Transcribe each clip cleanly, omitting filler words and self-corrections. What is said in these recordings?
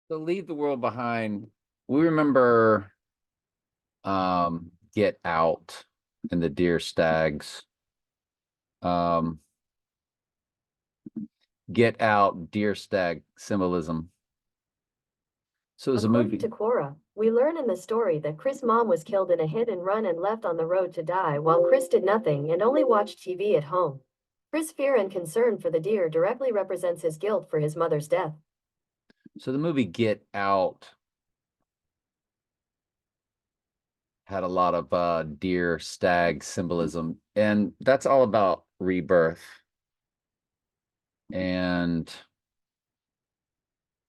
So Leave the World Behind. We remember Get Out and the Deer Stags. Um, Get Out, Deer Stag symbolism. So it was a According to movie. Cora, we learn in the story that Chris' mom was killed in a hit and run and left on the road to die while Chris did nothing and only watched TV at home. Chris' fear and concern for the deer directly represents his guilt for his mother's death. So the movie Get Out had a lot of deer stag symbolism, and that's all about rebirth. And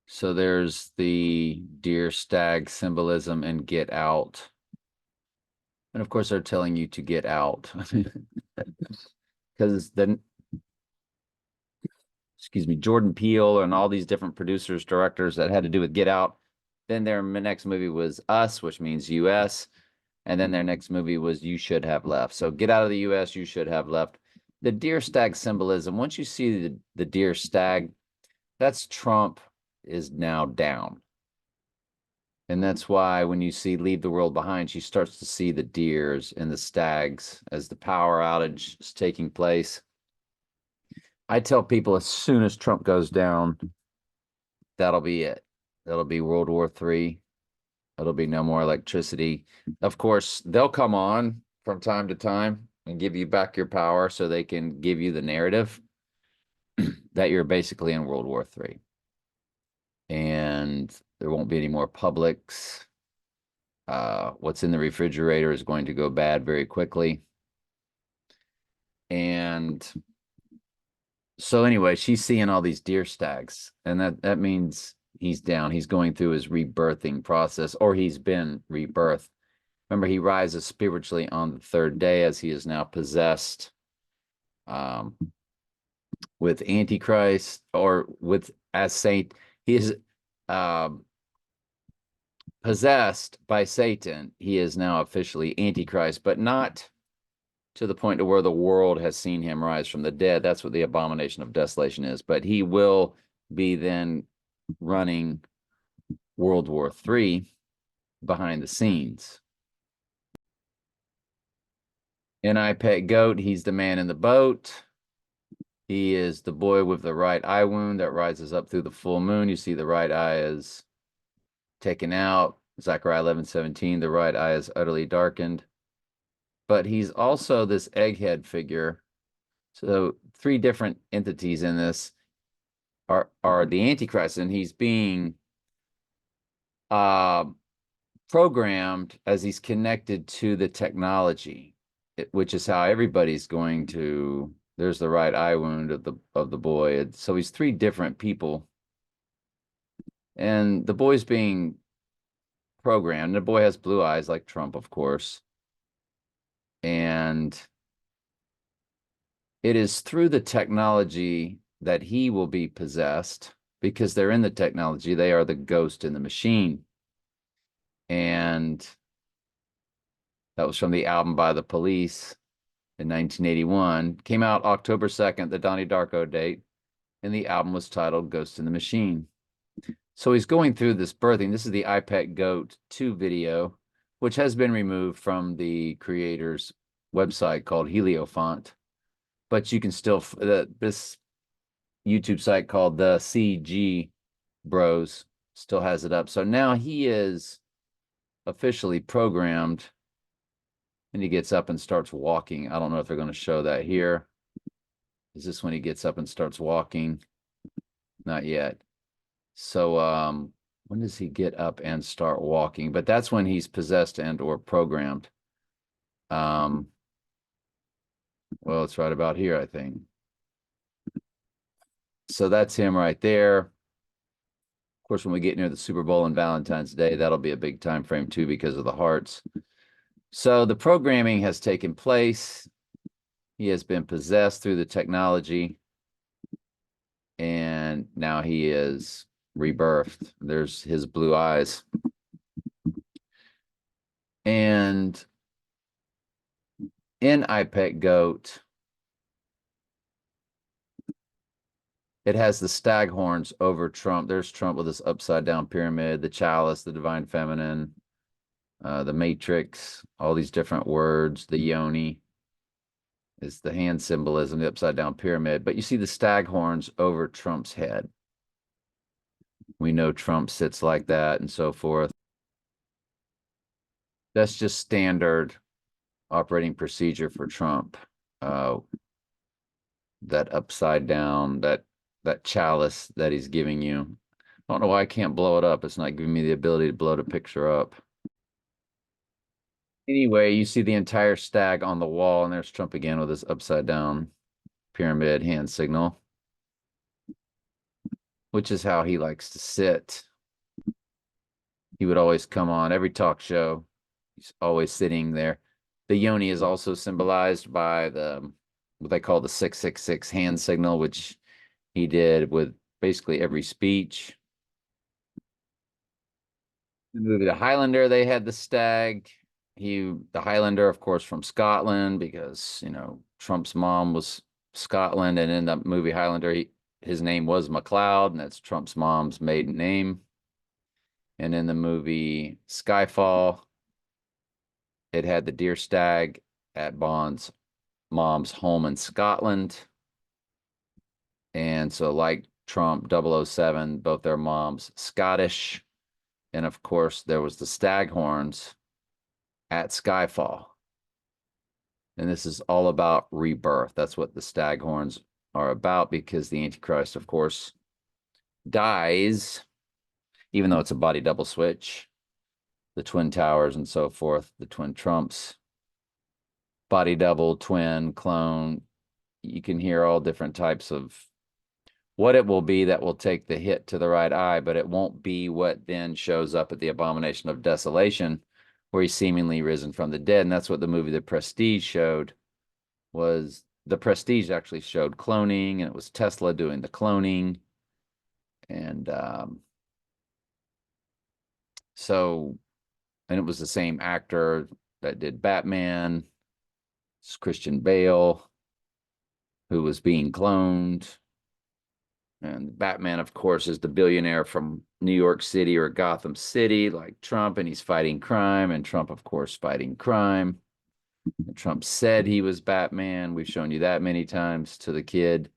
so there's the deer stag symbolism in Get Out. And of course, they're telling you to get out because then, excuse me, Jordan Peele and all these different producers, directors that had to do with Get Out. Then their next movie was Us, which means US. And then their next movie was You Should Have Left. So get out of the US, you should have left. The deer stag symbolism, once you see the deer stag, that's Trump is now down. And that's why when you see Leave the World Behind, she starts to see the deers and the stags as the power outage is taking place. I tell people as soon as Trump goes down, that'll be it. That'll be World War III. It'll be no more electricity. Of course, they'll come on from time to time and give you back your power so they can give you the narrative that you're basically in World War III. And there won't be any more Publix. What's in the refrigerator is going to go bad very quickly. And so anyway, she's seeing all these deer stags, and that means he's down. He's going through his rebirthing process, or he's been rebirthed. Remember, he rises spiritually on the third day as he is now possessed um, with Antichrist, or with as Saint. He is um, possessed by Satan. He is now officially Antichrist, but not to the point to where the world has seen him rise from the dead. That's what the abomination of desolation is. But he will be then running World War III behind the scenes. In I Pet Goat, he's the man in the boat. He is the boy with the right eye wound that rises up through the full moon. You see the right eye is taken out. Zechariah 11:17, the right eye is utterly darkened. But he's also this egghead figure. So three different entities in this are the Antichrist, and he's being uh, programmed as he's connected to the technology, which is how everybody's going to. There's the right eye wound of the boy. So he's three different people, and the boy's being programmed. The boy has blue eyes like Trump, of course, and it is through the technology that he will be possessed because they're in the technology. They are the ghost in the machine. And that was from the album by The Police in 1981. Came out October 2nd, the Donnie Darko date, and the album was titled Ghost in the Machine. So he's going through this birthing. This is the I Pet Goat 2 video, which has been removed from the creator's website called Heliofont. But you can still, this YouTube site called the CG Bros still has it up. So now he is officially programmed, and he gets up and starts walking. I don't know if they're going to show that here. Is this when he gets up and starts walking? Not yet. So when does he get up and start walking? But that's when he's possessed and or programmed. Um, well, it's right about here, I think. So that's him right there. Of course, when we get near the Super Bowl and Valentine's Day, that'll be a big time frame too because of the hearts. So the programming has taken place. He has been possessed through the technology, and now he is rebirthed. There's his blue eyes. And in I Pet Goat, it has the stag horns over Trump. There's Trump with this upside down pyramid, the chalice, the divine feminine, the matrix, all these different words, the yoni is the hand symbolism, the upside down pyramid. But you see the stag horns over Trump's head. We know Trump sits like that and so forth. That's just standard operating procedure for Trump. That upside down, that chalice that he's giving you. I don't know why I can't blow it up. It's not giving me the ability to blow the picture up. Anyway, you see the entire stag on the wall, and there's Trump again with his upside down pyramid hand signal, which is how he likes to sit. He would always come on every talk show. He's always sitting there. The yoni is also symbolized by what they call the 666 hand signal, which he did with basically every speech. The movie The Highlander, they had the stag. The Highlander, of course, from Scotland, because, Trump's mom was Scotland, and in the movie Highlander, his name was MacLeod, and that's Trump's mom's maiden name. And in the movie Skyfall, it had the deer stag at Bond's mom's home in Scotland. And so, like Trump, 007, both their moms Scottish. And of course, there was the stag horns at Skyfall. And this is all about rebirth. That's what the stag horns are about, because the Antichrist, of course, dies, even though it's a body double switch, the twin towers and so forth, the twin Trumps, body double, twin, clone. You can hear all different types of what it will be that will take the hit to the right eye, but it won't be what then shows up at the abomination of desolation, where he's seemingly risen from the dead. And that's what the movie The Prestige showed. Was The Prestige actually showed cloning, and it was Tesla doing the cloning. And and it was the same actor that did Batman. It's Christian Bale, who was being cloned. And Batman, of course, is the billionaire from New York City or Gotham City, like Trump, and he's fighting crime, and Trump, of course, fighting crime. And Trump said he was Batman. We've shown you that many times to the kid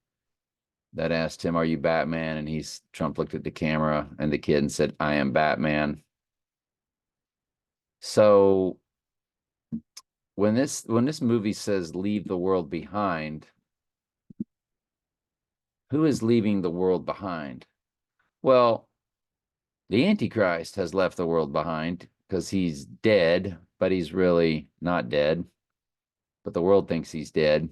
that asked him, "Are you Batman?" And Trump looked at the camera and the kid and said, "I am Batman." So when this movie says leave the world behind, who is leaving the world behind? Well, the Antichrist has left the world behind because he's dead, but he's really not dead. But the world thinks he's dead.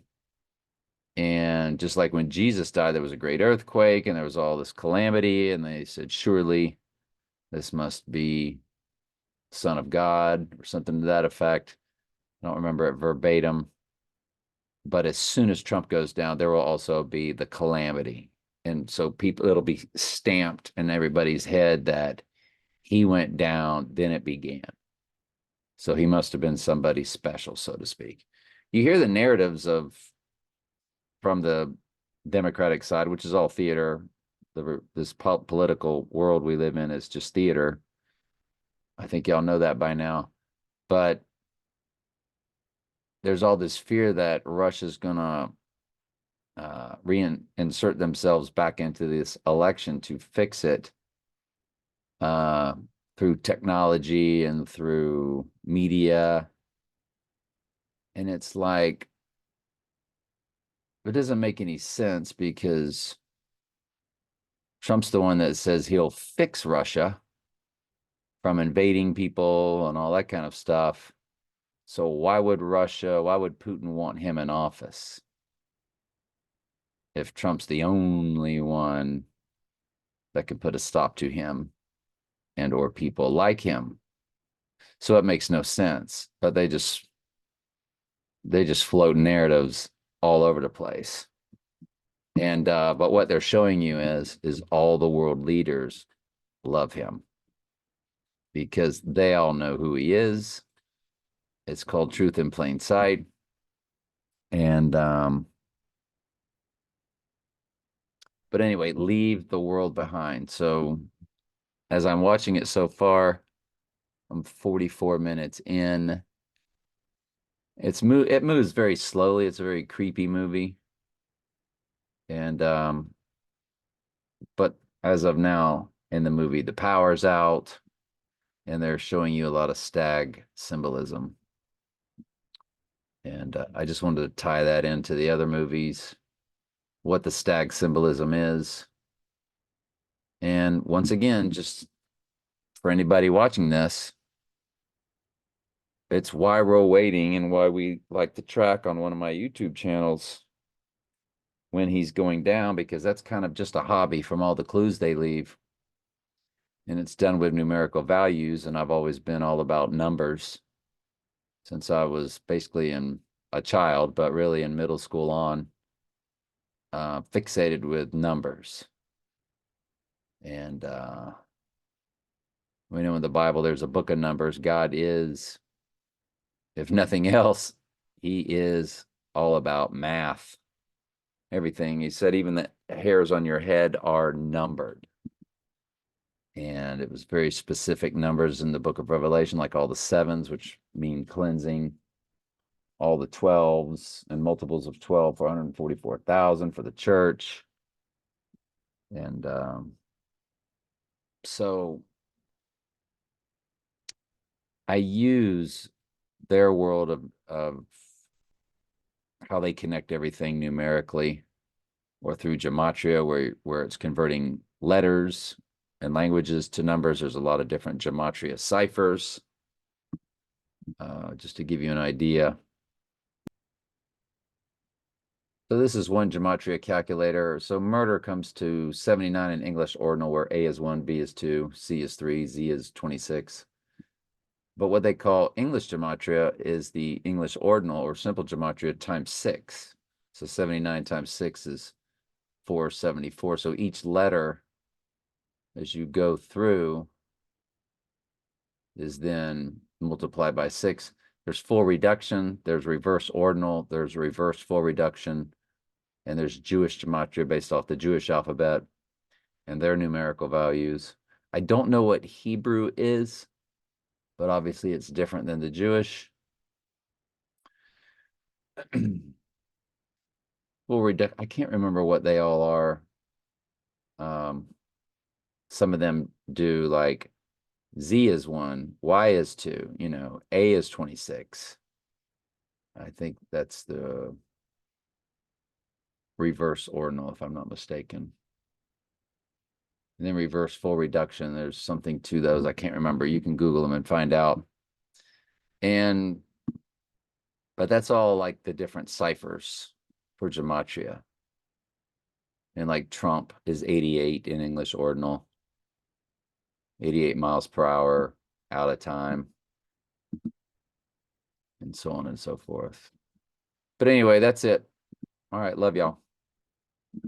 And just like when Jesus died, there was a great earthquake and there was all this calamity, and they said, surely this must be Son of God or something to that effect. I don't remember it verbatim. But as soon as Trump goes down, there will also be the calamity. And so it'll be stamped in everybody's head that he went down, then it began. So he must have been somebody special, so to speak. You hear the narratives from the Democratic side, which is all theater. This political world we live in is just theater. I think y'all know that by now. But there's all this fear that Russia's going to reinsert themselves back into this election to fix it through technology and through media. And it's like, it doesn't make any sense, because Trump's the one that says he'll fix Russia from invading people and all that kind of stuff. So why would Putin want him in office if Trump's the only one that could put a stop to him and or people like him? So it makes no sense, but they just float narratives all over the place. And but what they're showing you is all the world leaders love him, because they all know who he is. It's called Truth in Plain Sight. And But anyway, leave the world behind. So as I'm watching it so far, I'm 44 minutes in. It moves very slowly. It's a very creepy movie. And but as of now in the movie, the power's out and they're showing you a lot of stag symbolism. And I just wanted to tie that into the other movies, what the stag symbolism is. And once again, just for anybody watching this, it's why we're waiting and why we like to track on one of my YouTube channels when he's going down, because that's kind of just a hobby from all the clues they leave. And it's done with numerical values. And I've always been all about numbers since I was basically a child, but really in middle school on, fixated with numbers. And we know in the Bible there's a book of numbers. God is, if nothing else, he is all about math. Everything. He said even the hairs on your head are numbered. And it was very specific numbers in the book of Revelation, like all the sevens, which mean cleansing, all the 12s and multiples of 12 for 144,000 for the church. And so I use their world of how they connect everything numerically or through gematria, where it's converting letters and languages to numbers. There's a lot of different gematria ciphers. Just to give you an idea. So this is one gematria calculator. So murder comes to 79 in English ordinal, where A is 1, B is 2, C is 3, Z is 26. But what they call English gematria is the English ordinal or simple gematria times 6. So 79 times 6 is 474. So each letter, as you go through, is then multiplied by 6. There's full reduction, there's reverse ordinal, there's reverse full reduction, and there's Jewish gematria based off the Jewish alphabet and their numerical values. I don't know what Hebrew is, but obviously it's different than the Jewish. I can't remember what they all are. Some of them do like Z is 1, Y is 2, A is 26. I think that's the reverse ordinal, if I'm not mistaken. And then reverse full reduction, there's something to those. I can't remember. You can Google them and find out. But that's all like the different ciphers for gematria. And like Trump is 88 in English ordinal, 88 miles per hour, out of time, and so on and so forth. But anyway, that's it. All right, love y'all.